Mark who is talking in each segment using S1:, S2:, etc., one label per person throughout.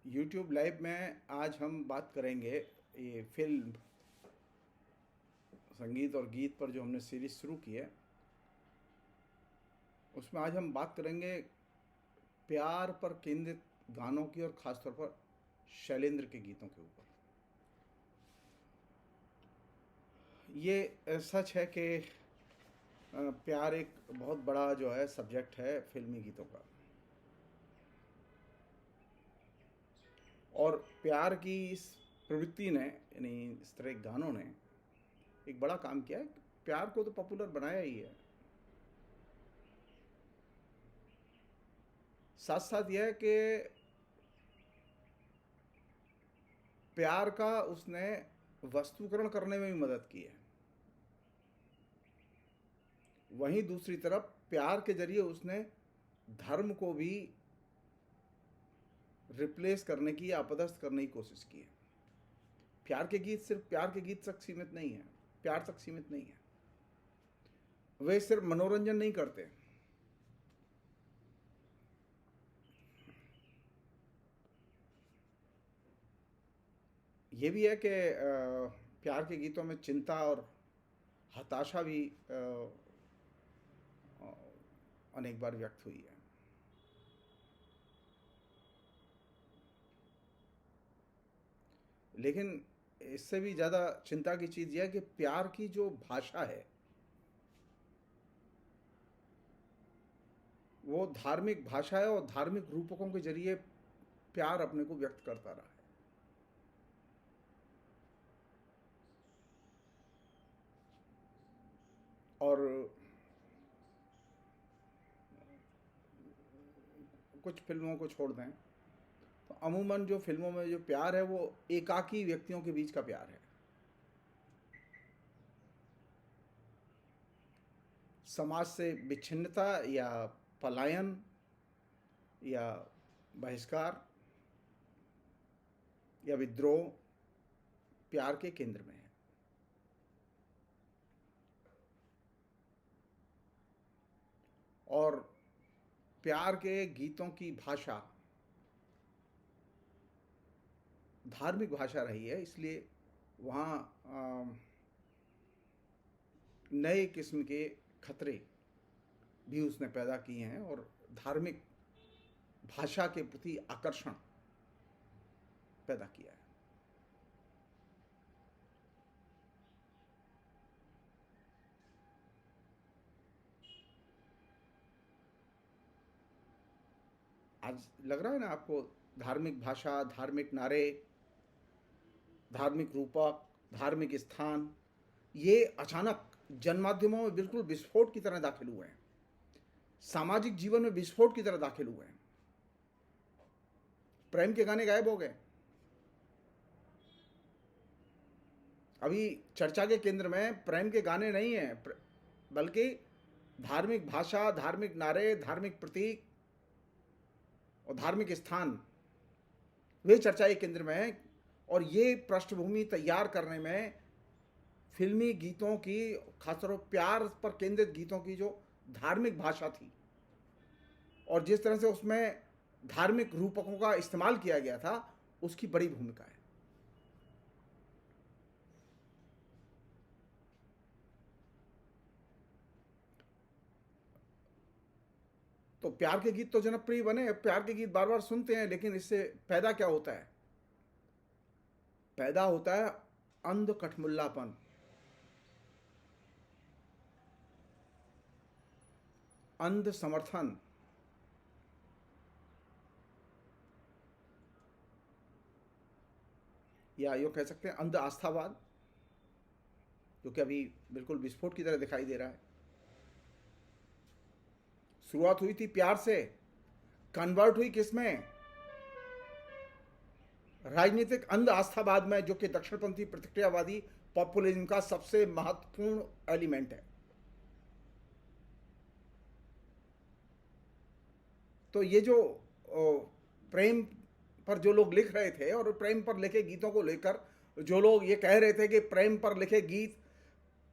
S1: YouTube live में आज हम बात करेंगे ये फिल्म संगीत और गीत पर जो हमने सीरीज शुरू की है उसमें आज हम बात करेंगे प्यार पर केंद्रित गानों की और ख़ासतौर पर शैलेंद्र के गीतों के ऊपर। ये सच है कि प्यार एक बहुत बड़ा जो है सब्जेक्ट है फिल्मी गीतों का, और प्यार की इस प्रवृत्ति ने यानी इस तरह के गानों ने एक बड़ा काम किया है। प्यार को तो पॉपुलर बनाया ही है, साथ साथ यह है कि प्यार का उसने वस्तुकरण करने में भी मदद की है। वहीं दूसरी तरफ प्यार के जरिए उसने धर्म को भी रिप्लेस करने की या अपदस्थ करने की कोशिश की है। प्यार के गीत सिर्फ प्यार के गीत तक सीमित नहीं है, प्यार तक सीमित नहीं है। वे सिर्फ मनोरंजन नहीं करते, ये भी है कि प्यार के गीतों में चिंता और हताशा भी अनेक बार व्यक्त हुई है। लेकिन इससे भी ज़्यादा चिंता की चीज़ यह है कि प्यार की जो भाषा है वो धार्मिक भाषा है, और धार्मिक रूपकों के जरिए प्यार अपने को व्यक्त करता रहा है। और कुछ फिल्मों को छोड़ दें तो अमूमन जो फिल्मों में जो प्यार है वो एकाकी व्यक्तियों के बीच का प्यार है। समाज से विच्छिन्नता या पलायन या बहिष्कार या विद्रोह प्यार के केंद्र में है। और प्यार के गीतों की भाषा धार्मिक भाषा रही है, इसलिए वहाँ नए किस्म के खतरे भी उसने पैदा किए हैं और धार्मिक भाषा के प्रति आकर्षण पैदा किया है। आज लग रहा है ना आपको, धार्मिक भाषा, धार्मिक नारे, धार्मिक रूपक, धार्मिक स्थान, ये अचानक जनमाध्यमों में बिल्कुल विस्फोट की तरह दाखिल हुए हैं, सामाजिक जीवन में विस्फोट की तरह दाखिल हुए हैं। प्रेम के गाने गायब हो गए। अभी चर्चा के केंद्र में प्रेम के गाने नहीं हैं, बल्कि धार्मिक भाषा, धार्मिक नारे, धार्मिक प्रतीक और धार्मिक स्थान, वे चर्चा के केंद्र में हैं। और ये पृष्ठभूमि तैयार करने में फिल्मी गीतों की, खासतौर पर प्यार पर केंद्रित गीतों की जो धार्मिक भाषा थी और जिस तरह से उसमें धार्मिक रूपकों का इस्तेमाल किया गया था, उसकी बड़ी भूमिका है। तो प्यार के गीत तो जनप्रिय बने, प्यार के गीत बार बार सुनते हैं, लेकिन इससे पैदा क्या होता है? पैदा होता है अंध कठमुल्लापन, अंध समर्थन, या यूँ कह सकते हैं अंध आस्थावाद, जो कि अभी बिल्कुल विस्फोट की तरह दिखाई दे रहा है। शुरुआत हुई थी प्यार से, कन्वर्ट हुई किसमें? राजनीतिक अंध आस्थावाद में, जो कि दक्षिणपंथी प्रतिक्रियावादी पॉपुलिज्म का सबसे महत्वपूर्ण एलिमेंट है। तो ये जो प्रेम पर जो लोग लिख रहे थे और प्रेम पर लिखे गीतों को लेकर जो लोग ये कह रहे थे कि प्रेम पर लिखे गीत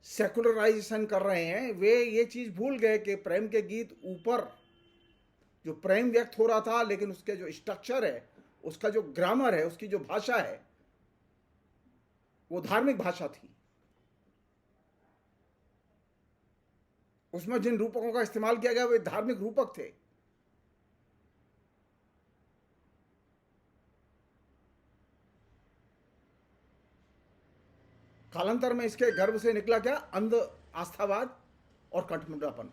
S1: सेकुलराइजेशन कर रहे हैं, वे ये चीज़ भूल गए कि प्रेम के गीत ऊपर जो प्रेम व्यक्त हो रहा था, लेकिन उसके जो स्ट्रक्चर है उसका जो ग्रामर है, उसकी जो भाषा है, वो धार्मिक भाषा थी। उसमें जिन रूपकों का इस्तेमाल किया गया वे धार्मिक रूपक थे। कालांतर में इसके गर्भ से निकला क्या? अंध आस्थावाद और कठमुंडापन।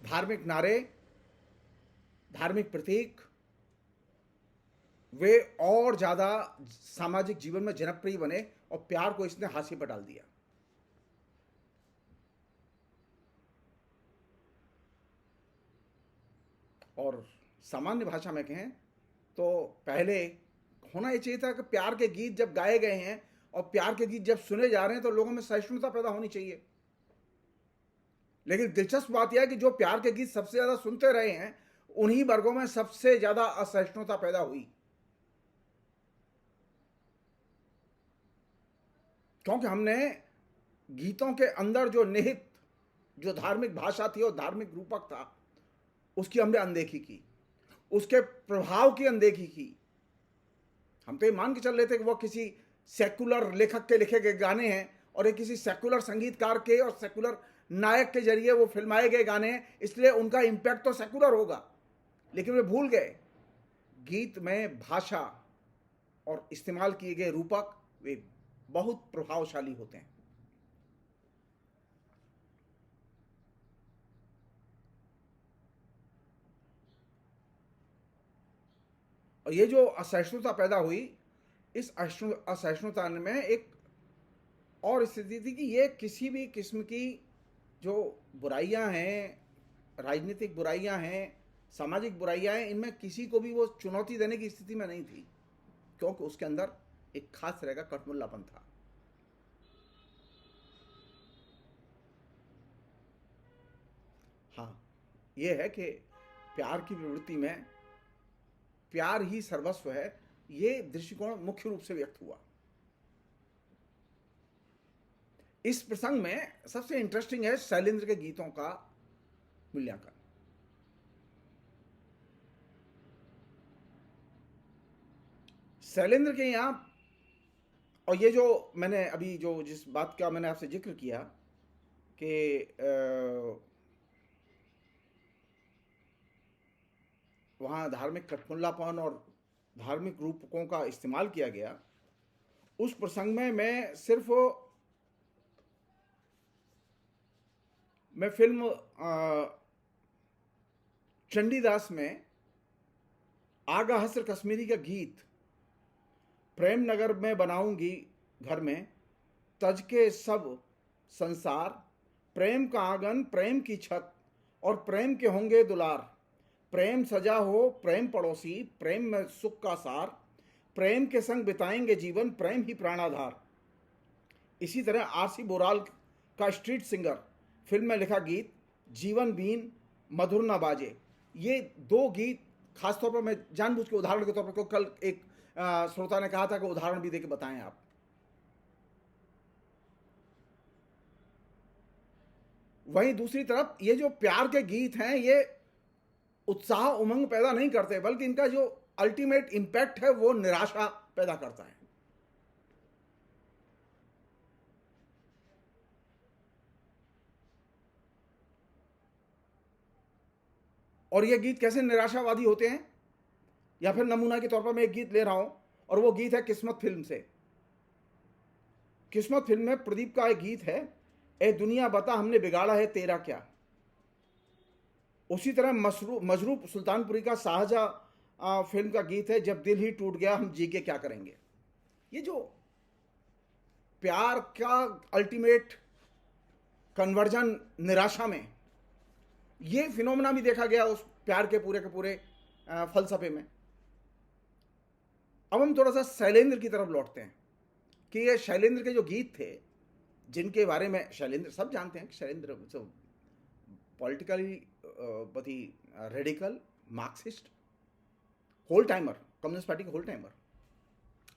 S1: धार्मिक नारे, धार्मिक प्रतीक, वे और ज्यादा सामाजिक जीवन में जनप्रिय बने और प्यार को इसने हाशिए पर डाल दिया। और सामान्य भाषा में कहें तो पहले होना ये चाहिए था कि प्यार के गीत जब गाए गए हैं और प्यार के गीत जब सुने जा रहे हैं तो लोगों में सहिष्णुता पैदा होनी चाहिए। लेकिन दिलचस्प बात यह है कि जो प्यार के गीत सबसे ज्यादा सुनते रहे हैं उन्हीं वर्गों में सबसे ज्यादा असहिष्णुता पैदा हुई, क्योंकि हमने गीतों के अंदर जो निहित जो धार्मिक भाषा थी और धार्मिक रूपक था उसकी हमने अनदेखी की, उसके प्रभाव की अनदेखी की। हम तो ये मान के चल रहे थे कि वो किसी सेकुलर लेखक के लिखे गए गाने हैं और ये किसी सेकुलर संगीतकार के और सेकुलर नायक के जरिए वो फिल्माए गए गाने हैं, इसलिए उनका इंपैक्ट तो सेकुलर होगा। लेकिन वे भूल गए गीत में भाषा और इस्तेमाल किए गए रूपक वे बहुत प्रभावशाली होते हैं। और ये जो असहिष्णुता पैदा हुई, इस असहिष्णुता में एक और स्थिति थी कि ये किसी भी किस्म की जो बुराइयां हैं, राजनीतिक बुराइयां हैं, सामाजिक बुराइयां हैं, इनमें किसी को भी वो चुनौती देने की स्थिति में नहीं थी, क्योंकि उसके अंदर एक खास तरह का कठमुल्लापन था। हाँ, ये है कि प्यार की प्रवृत्ति में प्यार ही सर्वस्व है, ये दृष्टिकोण मुख्य रूप से व्यक्त हुआ। इस प्रसंग में सबसे इंटरेस्टिंग है शैलेंद्र के गीतों का मूल्यांकन। शैलेंद्र के यहां, और ये जो मैंने अभी जो जिस बात का मैंने आपसे जिक्र किया कि वहाँ धार्मिक कठमुल्लापन और धार्मिक रूपकों का इस्तेमाल किया गया, उस प्रसंग में मैं फिल्म चंडीदास में आगा हस्र कश्मीरी का गीत प्रेम नगर में बनाऊंगी घर में तज के सब संसार, प्रेम का आंगन प्रेम की छत और प्रेम के होंगे दुलार, प्रेम सजा हो प्रेम पड़ोसी, प्रेम में सुख का सार, प्रेम के संग बिताएंगे जीवन प्रेम ही प्राणाधार। इसी तरह आरसी बोराल का स्ट्रीट सिंगर फिल्म में लिखा गीत जीवन बीन मधुर न बाजे, ये दो गीत खासतौर पर मैं जानबूझ के उदाहरण के तौर पर, कल एक श्रोता ने कहा था कि उदाहरण भी देके बताएं आप। वहीं दूसरी तरफ ये जो प्यार के गीत हैं ये उत्साह उमंग पैदा नहीं करते, बल्कि इनका जो अल्टीमेट इंपैक्ट है वो निराशा पैदा करता है। और ये गीत कैसे निराशावादी होते हैं, या फिर नमूना के तौर पर मैं एक गीत ले रहा हूं और वो गीत है किस्मत फिल्म से। किस्मत फिल्म में प्रदीप का एक गीत है, ए दुनिया बता हमने बिगाड़ा है तेरा क्या। उसी तरह मजरूफ सुल्तानपुरी का शाहजहां फिल्म का गीत है, जब दिल ही टूट गया हम जी के क्या करेंगे। ये जो प्यार का अल्टीमेट कन्वर्जन निराशा में, ये फिनोमेना भी देखा गया उस प्यार के पूरे फलसफे में। अब हम थोड़ा सा शैलेंद्र की तरफ लौटते हैं कि ये शैलेंद्र के जो गीत थे, जिनके बारे में शैलेंद्र सब जानते हैं कि शैलेंद्र पॉलिटिकली बहुत ही radical Marxist, whole timer, communist party के होल टाइमर,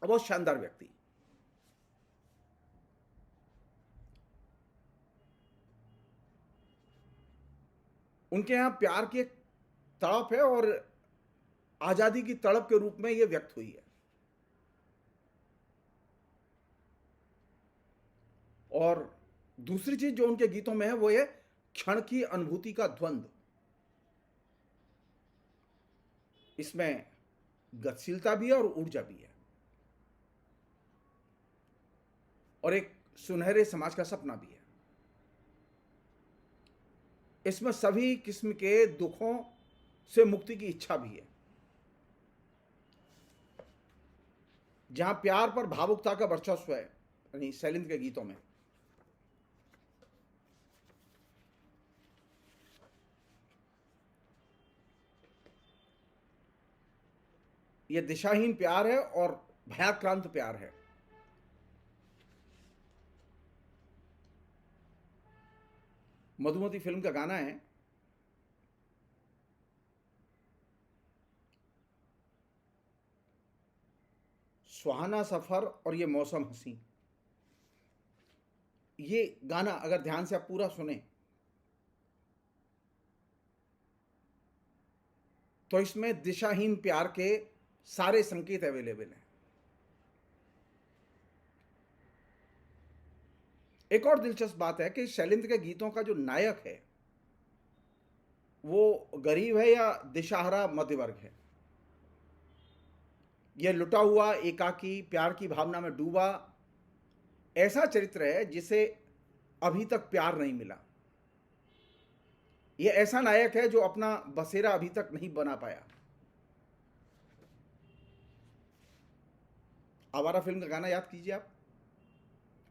S1: बहुत शानदार व्यक्ति। उनके यहाँ प्यार की एक तड़प है और आजादी की तड़प के रूप में यह व्यक्त हुई है। और दूसरी चीज जो उनके गीतों में है वो है क्षण की अनुभूति का द्वंद्व। इसमें गतिशीलता भी है और ऊर्जा भी है, और एक सुनहरे समाज का सपना भी है। इसमें सभी किस्म के दुखों से मुक्ति की इच्छा भी है। जहां प्यार पर भावुकता का वर्चस्व है, यानी शैलेंद्र के गीतों में, यह दिशाहीन प्यार है और भयाक्रांत प्यार है। मधुमती फिल्म का गाना है, सुहाना सफर और ये मौसम हसी। ये गाना अगर ध्यान से आप पूरा सुने तो इसमें दिशाहीन प्यार के सारे संकेत अवेलेबल हैं। एक और दिलचस्प बात है कि शैलेंद्र के गीतों का जो नायक है वो गरीब है या दिशाहरा मध्य वर्ग है। यह लुटा हुआ, एकाकी, प्यार की भावना में डूबा ऐसा चरित्र है जिसे अभी तक प्यार नहीं मिला। यह ऐसा नायक है जो अपना बसेरा अभी तक नहीं बना पाया। आवारा फिल्म का गाना याद कीजिए आप,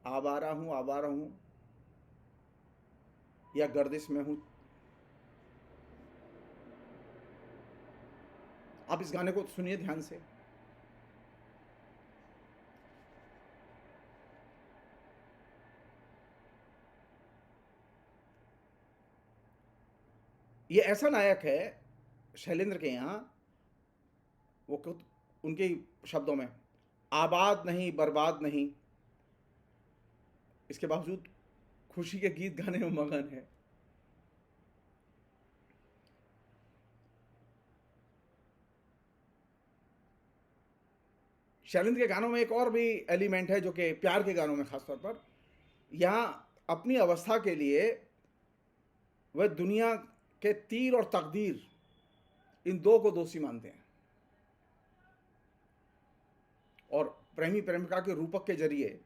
S1: आवारा हूं या गर्दिश में हूं। आप इस गाने को सुनिए ध्यान से। ये ऐसा नायक है शैलेंद्र के यहाँ, वो खुद उनके शब्दों में, आबाद नहीं बर्बाद नहीं, इसके बावजूद खुशी के गीत गाने में मगन है। शैलेंद्र के गानों में एक और भी एलिमेंट है जो कि प्यार के गानों में खासतौर पर, यहाँ अपनी अवस्था के लिए वह दुनिया के तीर और तकदीर, इन दो को दोषी मानते हैं, और प्रेमी प्रेमिका के रूपक के जरिए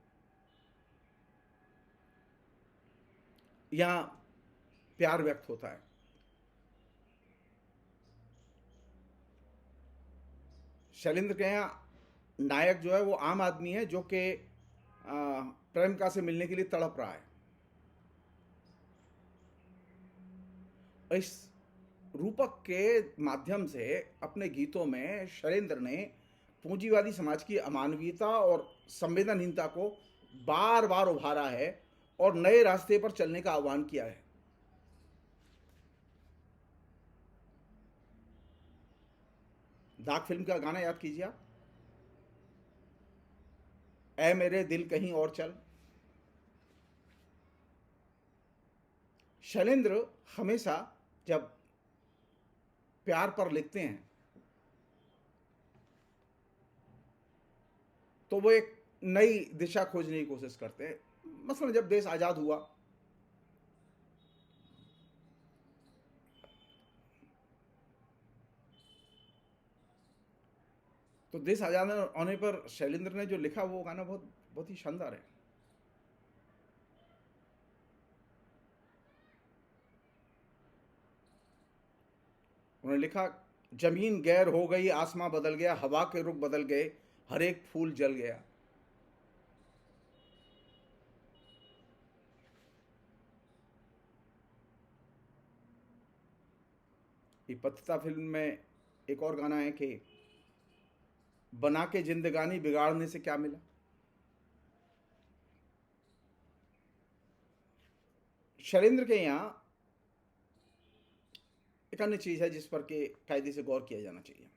S1: यहां प्यार व्यक्त होता है। शैलेंद्र के यहाँ नायक जो है वो आम आदमी है जो कि प्रेमिका से मिलने के लिए तड़प रहा है। इस रूपक के माध्यम से अपने गीतों में शैलेंद्र ने पूंजीवादी समाज की अमानवीयता और संवेदनहीनता को बार बार उभारा है और नए रास्ते पर चलने का आह्वान किया है। दाग फिल्म का गाना याद कीजिए आप, ऐ मेरे दिल कहीं और चल। शैलेंद्र हमेशा जब प्यार पर लिखते हैं तो वो एक नई दिशा खोजने की कोशिश करते हैं। मसलन जब देश आजाद हुआ तो देश आजाद होने पर शैलेंद्र ने जो लिखा वो गाना बहुत बहुत ही शानदार है। उन्होंने लिखा, जमीन गैर हो गई, आसमां बदल गया, हवा के रुख बदल गए, हर एक फूल जल गया। ये पतिता फिल्म में एक और गाना है कि बना के जिंदगानी बिगाड़ने से क्या मिला। शैलेंद्र के यहाँ एक अन्य चीज है जिस पर के कायदे से गौर किया जाना चाहिए।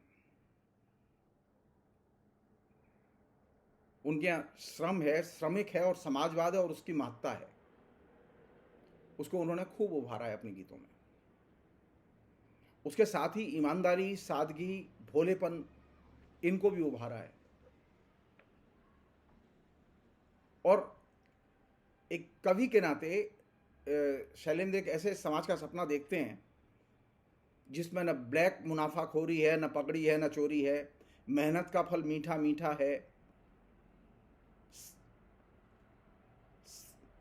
S1: उनके यहाँ श्रम है, श्रमिक है और समाजवाद है और उसकी महत्ता है, उसको उन्होंने खूब उभारा है अपने गीतों में। उसके साथ ही ईमानदारी, सादगी, भोलेपन, इनको भी उभारा है। और एक कवि के नाते शैलेंद्र एक ऐसे समाज का सपना देखते हैं जिसमें न ब्लैक मुनाफाखोरी है, न पकड़ी है, न चोरी है, मेहनत का फल मीठा मीठा है,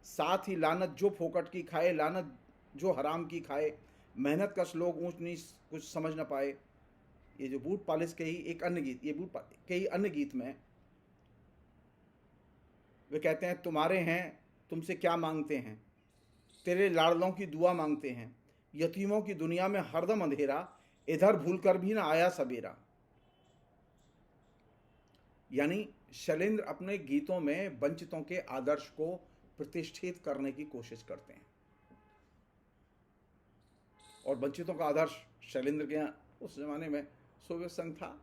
S1: साथ ही लानत जो फोकट की खाए, लानत जो हराम की खाए, मेहनत का श्लोक ऊंच नीच कुछ समझ न पाए। ये जो बूट पालिश के ही एक अन्य गीत, ये बूट के ही अन्य गीत में वे कहते हैं, तुम्हारे हैं तुमसे क्या मांगते हैं, तेरे लाडलों की दुआ मांगते हैं, यतीमों की दुनिया में हरदम अंधेरा, इधर भूलकर भी ना आया सवेरा। यानी शैलेंद्र अपने गीतों में वंचितों के आदर्श को प्रतिष्ठित करने की कोशिश करते हैं। और वंचितों का आदर्श शैलेंद्र के यहाँ उस जमाने में सोवियत संघ था,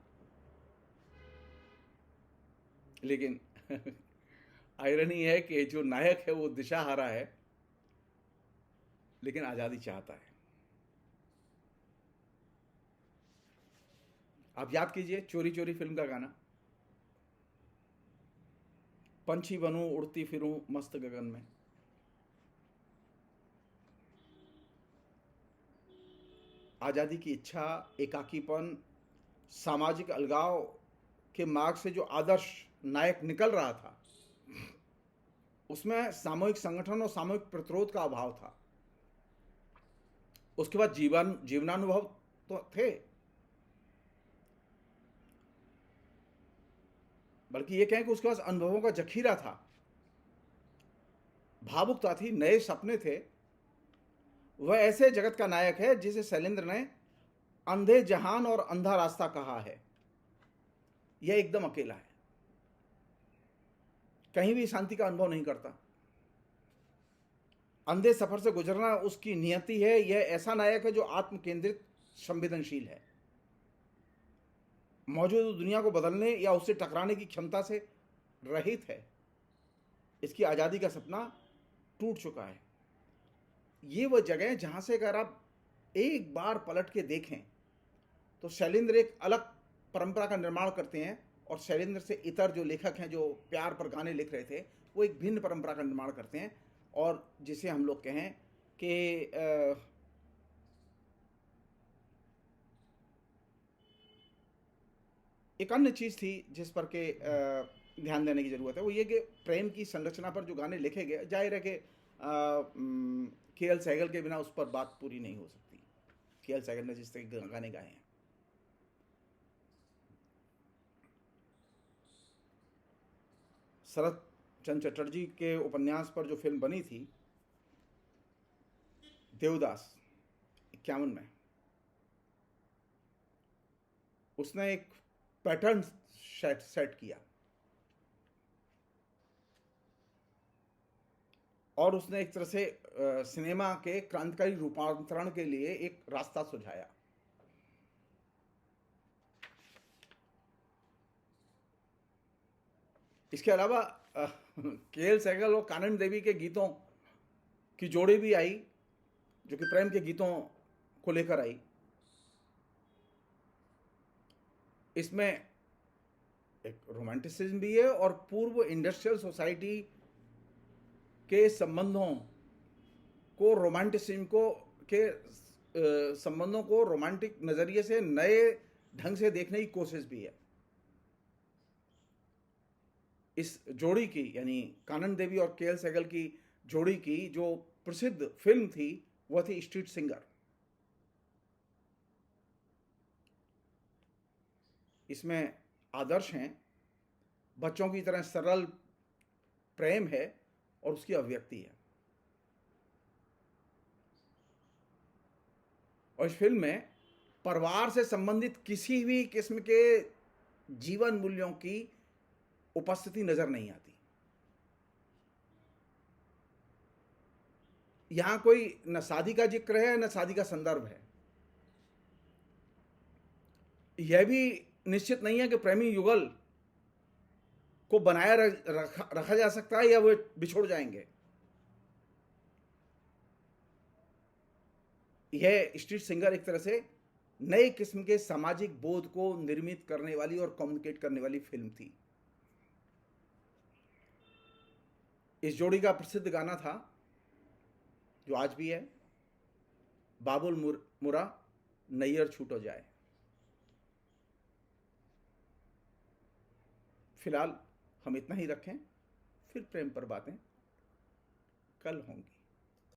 S1: लेकिन आयरनी है कि जो नायक है वो दिशाहारा है, लेकिन आजादी चाहता है। आप याद कीजिए चोरी चोरी फिल्म का गाना, पंछी बनूं उड़ती फिरूं मस्त गगन में। आजादी की इच्छा, एकाकीपन, सामाजिक अलगाव के मार्ग से जो आदर्श नायक निकल रहा था, उसमें सामूहिक संगठन और सामूहिक प्रतिरोध का अभाव था। उसके बाद जीवनानुभव तो थे, बल्कि ये कहें कि उसके पास अनुभवों का जखीरा था, भावुकता थी, नए सपने थे। वह ऐसे जगत का नायक है जिसे शैलेंद्र ने अंधे जहान और अंधा रास्ता कहा है। यह एकदम अकेला है, कहीं भी शांति का अनुभव नहीं करता, अंधे सफर से गुजरना उसकी नियति है। यह ऐसा नायक है जो आत्म केंद्रित, संवेदनशील है, मौजूदा दुनिया को बदलने या उससे टकराने की क्षमता से रहित है। इसकी आज़ादी का सपना टूट चुका है। ये वह जगह है जहाँ से अगर आप एक बार पलट के देखें तो शैलेंद्र एक अलग परंपरा का निर्माण करते हैं, और शैलेंद्र से इतर जो लेखक हैं जो प्यार पर गाने लिख रहे थे, वो एक भिन्न परंपरा का निर्माण करते हैं। और जिसे हम लोग कहें कि एक अन्य चीज़ थी जिस पर के ध्यान देने की ज़रूरत है, वो ये कि प्रेम की संरचना पर जो गाने लिखे गए, जाहिर है कि के एल सहगल के बिना उस पर बात पूरी नहीं हो सकती। के एल सहगल ने जिस तरह के गाने गाए हैं, शरत चंद्र चटर्जी के उपन्यास पर जो फिल्म बनी थी देवदास 51 में, उसने एक पैटर्न सेट किया और उसने एक तरह से सिनेमा के क्रांतिकारी रूपांतरण के लिए एक रास्ता सुझाया। इसके अलावा के एल सहगल और कानन देवी के गीतों की जोड़ी भी आई, जो कि प्रेम के गीतों को लेकर आई। इसमें एक रोमांटिसिज्म भी है और पूर्व इंडस्ट्रियल सोसाइटी के संबंधों को, रोमांटिसिज्म को के संबंधों को रोमांटिक नजरिए से नए ढंग से देखने की कोशिश भी है। इस जोड़ी की, यानी कानन देवी और के एल सहगल की जोड़ी की जो प्रसिद्ध फिल्म थी वह थी स्ट्रीट सिंगर। इसमें आदर्श हैं, बच्चों की तरह सरल प्रेम है और उसकी अभिव्यक्ति है। और इस फिल्म में परिवार से संबंधित किसी भी किस्म के जीवन मूल्यों की उपस्थिति नजर नहीं आती। यहां कोई न शादी का जिक्र है न शादी का संदर्भ है। यह भी निश्चित नहीं है कि प्रेमी युगल को बनाए रखा जा सकता है या वे बिछोड़ जाएंगे। यह स्ट्रीट सिंगर एक तरह से नए किस्म के सामाजिक बोध को निर्मित करने वाली और कम्युनिकेट करने वाली फिल्म थी। इस जोड़ी का प्रसिद्ध गाना था, जो आज भी है, बाबुल मुरा नैयर छूटो जाए। फिलहाल हम इतना ही रखें, फिर प्रेम पर बातें कल होंगी।